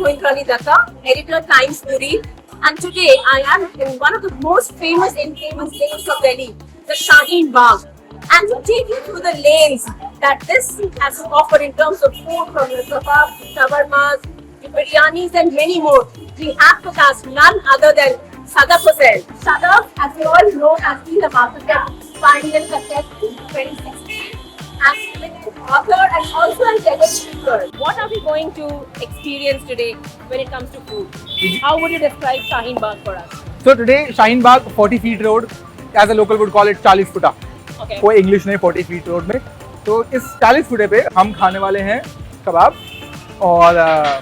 Moinkrani Datta, editor Times Puri, and today I am in one of the most famous lanes of Delhi, the Shaheen Bagh, and to take you through the lanes that this has to offer in terms of food, from the kebabs, shawarmas, to biryanis and many more. We have to ask none other than Sadaf Hussain. Sadaf, as we all know, has been the MasterChef final contestant in 2016. And author and also a speaker. What are we going to experience today when it comes to food? How would you describe Shaheen Bagh for us? So today, Shaheen Bagh 40 feet road, as a local would call it 40 फुटा. Okay. कोई English नहीं 40 feet road में. तो इस 40 फुटे पे हम खाने वाले हैं कबाब और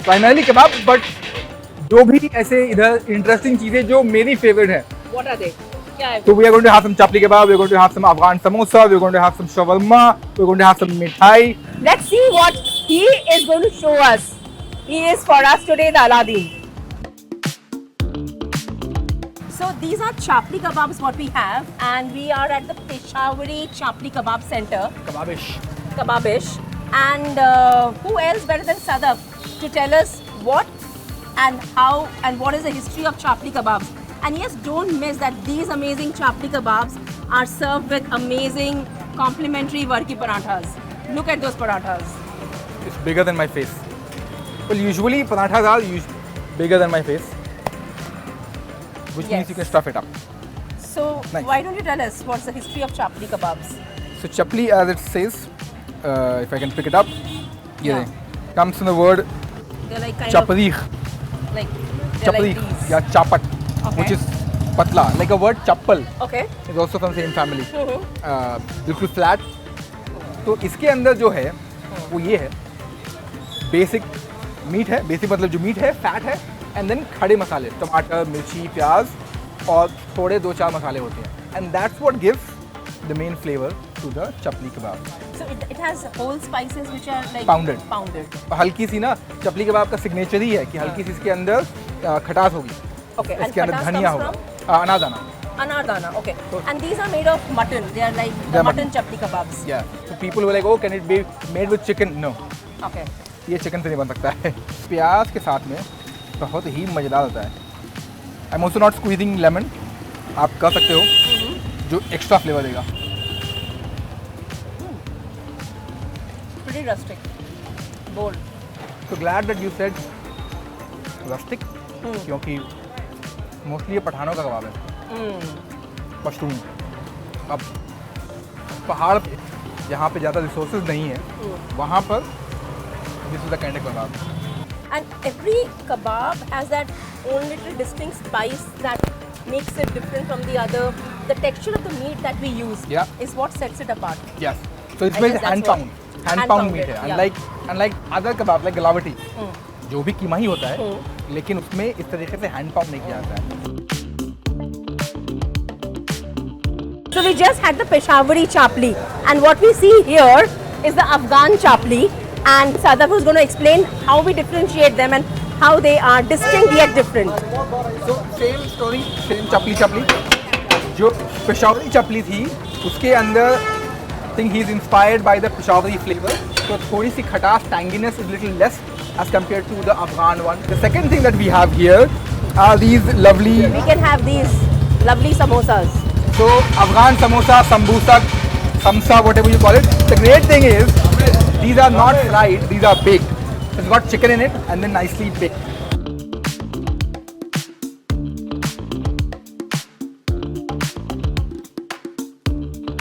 प्राइमरली कबाब, बट जो भी ऐसे इधर इंटरेस्टिंग चीजें जो मेरी फेवरेट है. What are they? क्या है? So we are going to have some chapli kebab, we are going to have some Afghan samosa, we are going to have some shawarma, we are going to have some mithai. Let's see what he is going to show us. He is for us today the Aladdin. So these are chapli kebabs what we have, and we are at the Peshawari Chapli Kebab Center. Kebabish. And who else better than Sadaf to tell us what and how and what is the history of chapli kebabs. And yes, don't miss that these amazing chapli kebabs are served with amazing complimentary varki parathas. Look at those parathas. It's bigger than my face. Well, usually parathas are bigger than my face, which means you can stuff it up. So Nice. why don't you tell us what's the history of chapli kebabs? So chapli, as it says, if I can pick it up, Yeah. comes from the word They're like kind chaprikh, of like they're like chaprikh, these. yeah, chapat, Okay. which is patla, like a word chappal Okay. is also from same family. Mm-hmm. बिल्कुल flat. तो इसके अंदर जो है वो ये है, basic meet है. बेसिक मतलब जो मीट है, फैट है, एंड देन खड़े मसाले, टमाटर, मिर्ची, प्याज और थोड़े 2-4 मसाले होते हैं. And that's what gives the main flavour to the chapli kebab. So it has whole spices which are like Pounded. हल्की सी ना चपली कबाब का सिग्नेचर ही है कि हल्की सी इसके अंदर खटास होगी. Okay. And इसके अंदर khatas धनिया comes होगा, अनारदाना. Anardana. Okay. So- And these are made of mutton. They are like the They're mutton chapli kebabs. Yeah. So people were like, oh, can it be made with chicken? No. Okay. ये chicken से नहीं बन सकता है. प्याज के साथ में बहुत ही मज़ेदार होता है. I am also not squeezing lemon. आप कर सकते हो जो एक्स्ट्रा फ्लेवर देगा. Pretty rustic. Bold. तो glad that you said rustic, क्योंकि मोस्टली ये पठानों का कबाब है. पश्तून. अब पहाड़ पे जहाँ पे ज़्यादा रिसोर्सेज नहीं है, वहाँ पर this is the kind of kebab. And every kebab has that own little distinct spice that makes it different from the other. The texture of the meat that we use Yeah. is what sets it apart. Yes. So I इसमें guess that's hand what- pound meat है. hand-pounded, yeah. Unlike other kebab like galawati, जो भी कीमा ही होता है, Hmm. लेकिन उसमें इस तरीके से हैंड पाउंड नहीं किया जाता है. So we just had the Peshawari chapli, and what we see here is the Afghan chapli, and Sadaf is going to explain how we differentiate them and how they are distinct yet different. So same story, same chapli. जो पेशावरी चपली थी उसके अंदर think he is inspired by the Peshawari flavour. तो थोड़ी सी खटास, tanginess is little less as compared to the Afghan one. The second thing that we have here are these lovely, We can have these lovely samosas. so Afghan samosa, sambusak, samsa, whatever you call it. The great thing is these are not fried, these are baked. It's got chicken in it and then nicely baked.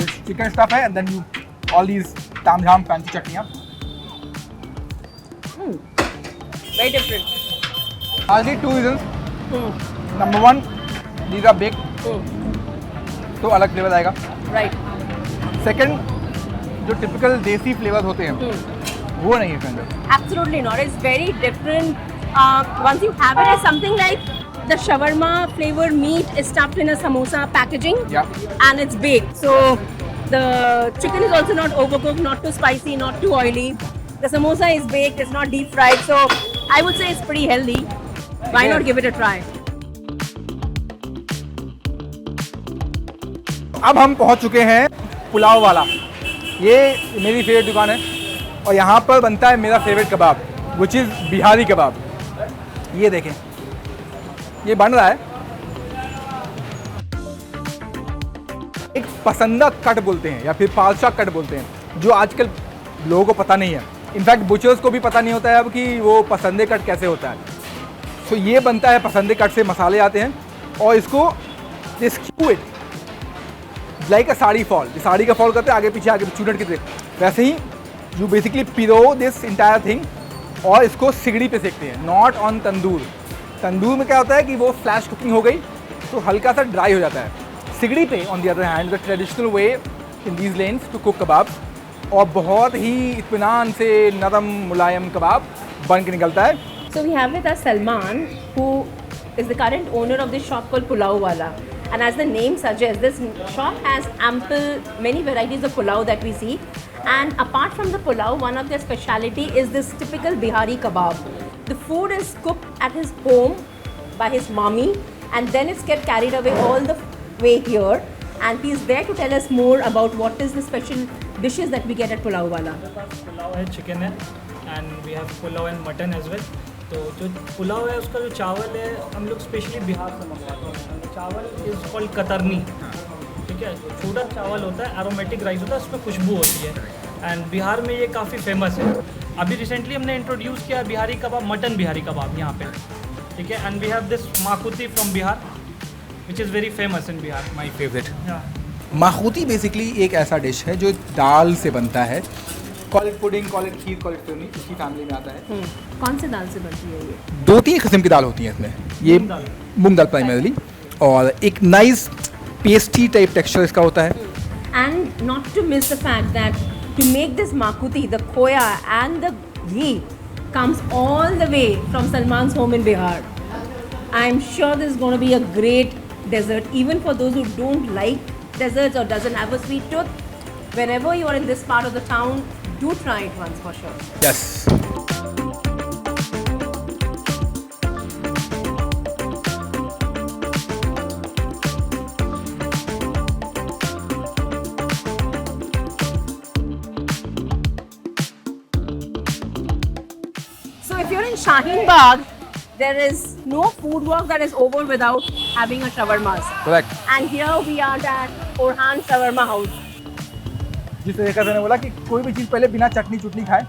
This chicken stuff है, and then you all these tam jam fancy chutneyan. Very different. Hardly 2 reasons. Number 1, these are baked, तो अलग flavour आएगा. Right. Second, जो typical देसी flavours होते हैं वो नहीं है इसके अंदर. Absolutely not. It's very different. Once you have it, it's something like the shawarma flavored meat is stuffed in a samosa packaging, Yeah. and it's baked. So the chicken is also not overcooked, not too spicy, not too oily. The samosa is baked, it's not deep fried. So I would say it's pretty healthy. Why Yeah. not give it a try? अब हम पहुंच चुके हैं पुलाव वाला. ये मेरी favourite दुकान है और यहाँ पर बनता है मेरा favourite kebab, which is Bihari kebab. ये देखें, ये बन रहा है। एक पसंदा कट बोलते हैं या फिर पालसा कट बोलते हैं, जो आजकल लोगों को पता नहीं है। इनफैक्ट बुचर्स को भी पता नहीं होता है अब कि वो पसंदे कट कैसे होता है। तो ये बनता है पसंदे कट से, मसाले आते हैं और इसको skew it like a sari fall. Sari का फॉल करते हैं आगे पीछे चूनट की तरह, वैसे ही यू बेसिकली पिरो दिस इंटायर थिंग और इसको सिगड़ी पे सेकते हैं, नॉट ऑन तंदूर। तंदूर में क्या होता है कि वो फ्लैश कुकिंग हो गई तो हल्का सा ड्राई हो जाता है। सिगड़ी पे on the other hand the traditional way in these lanes to cook kebab, और बहुत ही इत्मीनान से नरम मुलायम कबाब बन के निकलता है। So we have with us Salman, who is the current owner of this shop called Pulao Wala. And as the name suggests, this shop has many varieties of pulao that we see. And apart from the pulao, one of their speciality is this typical Bihari kebab. The food is cooked at his home by his mommy, and then it's get carried away all the way here. And he's there to tell us more about what is the special dishes that we get at Pulao Wala. Pulao है, chicken है, and we have pulao and mutton as well. तो जो पुलाव है उसका जो चावल है हम लोग स्पेशली बिहार से मंगवाते हैं। चावल इज़ कॉल्ड कतरनी, ठीक है। जो छोटा चावल होता है, एरोमेटिक राइस होता है, उसमें खुशबू होती है, एंड बिहार में ये काफ़ी फेमस है। अभी रिसेंटली हमने इंट्रोड्यूस किया Bihari kebab, mutton Bihari kebab यहाँ पे, ठीक है। And we have this makuti from Bihar which is very famous in Bihar. My favourite makhuti basically एक ऐसा डिश है जो दाल से बनता है। Call it pudding, call it kheer, call it phirni, उसी फैमिली में आता है। कौन से दाल से बनती है ये? 2-3 किस्म की दाल होती हैं इसमें। ये मूंग दाल प्राइमरली, और एक नाइस पेस्टी टाइप टेक्सचर इसका होता है। And not to miss the fact that to make this makuti, the khoya and the ghee comes all the way from Salman's home in Bihar. I'm sure this is going to be a great dessert, even for those who don't like desserts or doesn't have a sweet tooth. Whenever you are in this part of the town, do try it once for sure. Yes. So if you're in Shaheen Bagh, there is no food walk that is over without having a shawarmas. Correct. And here we are at Orhan Shawarma House. जिस तरीके से मैंने बोला कि कोई भी चीज़ पहले बिना चटनी चुटनी खाए,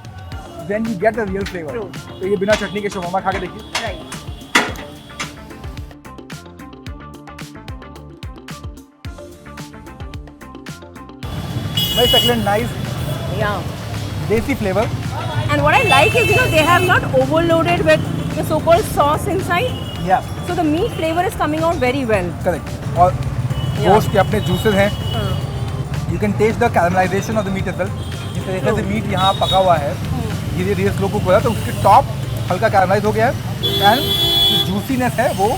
then you get the real flavor. True. तो ये बिना चटनी के शवरमा खा के देखिए। Right. Very succulent, nice, Yeah. desi flavor. And what I like is, they have not overloaded with the so-called sauce inside. Yeah, So the meat flavor is coming out very well. correct. और गोश्त के अपने juices हैं। You can taste the caramelization of the meat as well. जिस तरीके से meet यहाँ पका हुआ है, धीरे धीरे स्लो कुक हो रहा है, तो उसके टॉप हल्का कैरामलाइज हो गया है, एंड जो जूसीनेस है वो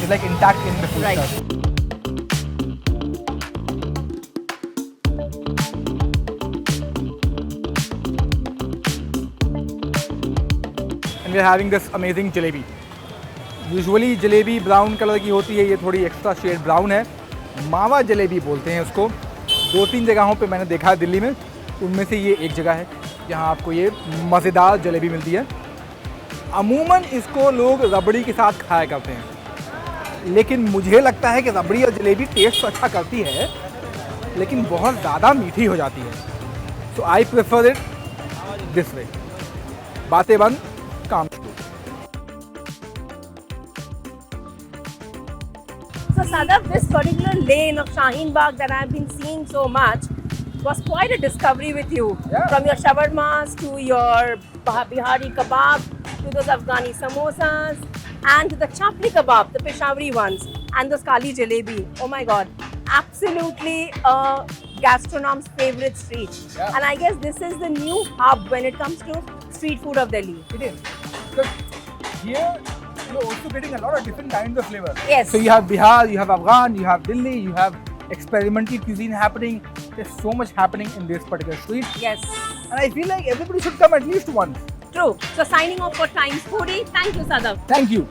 is like intact in the food. Right. We are having this amazing jalebi. Usually jalebi brown colour की होती है, ये थोड़ी एक्स्ट्रा शेड ब्राउन है। मावा जलेबी बोलते हैं उसको। 2-3 जगहों पे मैंने देखा है दिल्ली में, उनमें से ये एक जगह है जहाँ आपको ये मज़ेदार जलेबी मिलती है। अमूमन इसको लोग रबड़ी के साथ खाया करते हैं, लेकिन मुझे लगता है कि रबड़ी और जलेबी टेस्ट तो अच्छा करती है, लेकिन बहुत ज़्यादा मीठी हो जाती है। So I prefer it this way. बातें बंद, काम शुरू। So Sadaf, this particular lane of Shaheen Bagh that I've been seeing so much was quite a discovery with you. Yeah. From your shawarmas to your Bihari kebab to those Afghani samosas and to the chapli kebab, the Peshawari ones, and those Kali jalebi. Oh my God, absolutely a gastronom's favorite street. Yeah. And I guess this is the new hub when it comes to street food of Delhi. It is. Because here you're also getting a lot of different kinds of flavor. Yes. So you have Bihar, you have Afghan, you have Delhi, you have experimental cuisine happening. There's so much happening in this particular street. Yes. And I feel like everybody should come at least once. True. So signing off for Times Foodie. Thank you, Sadaf. Thank you.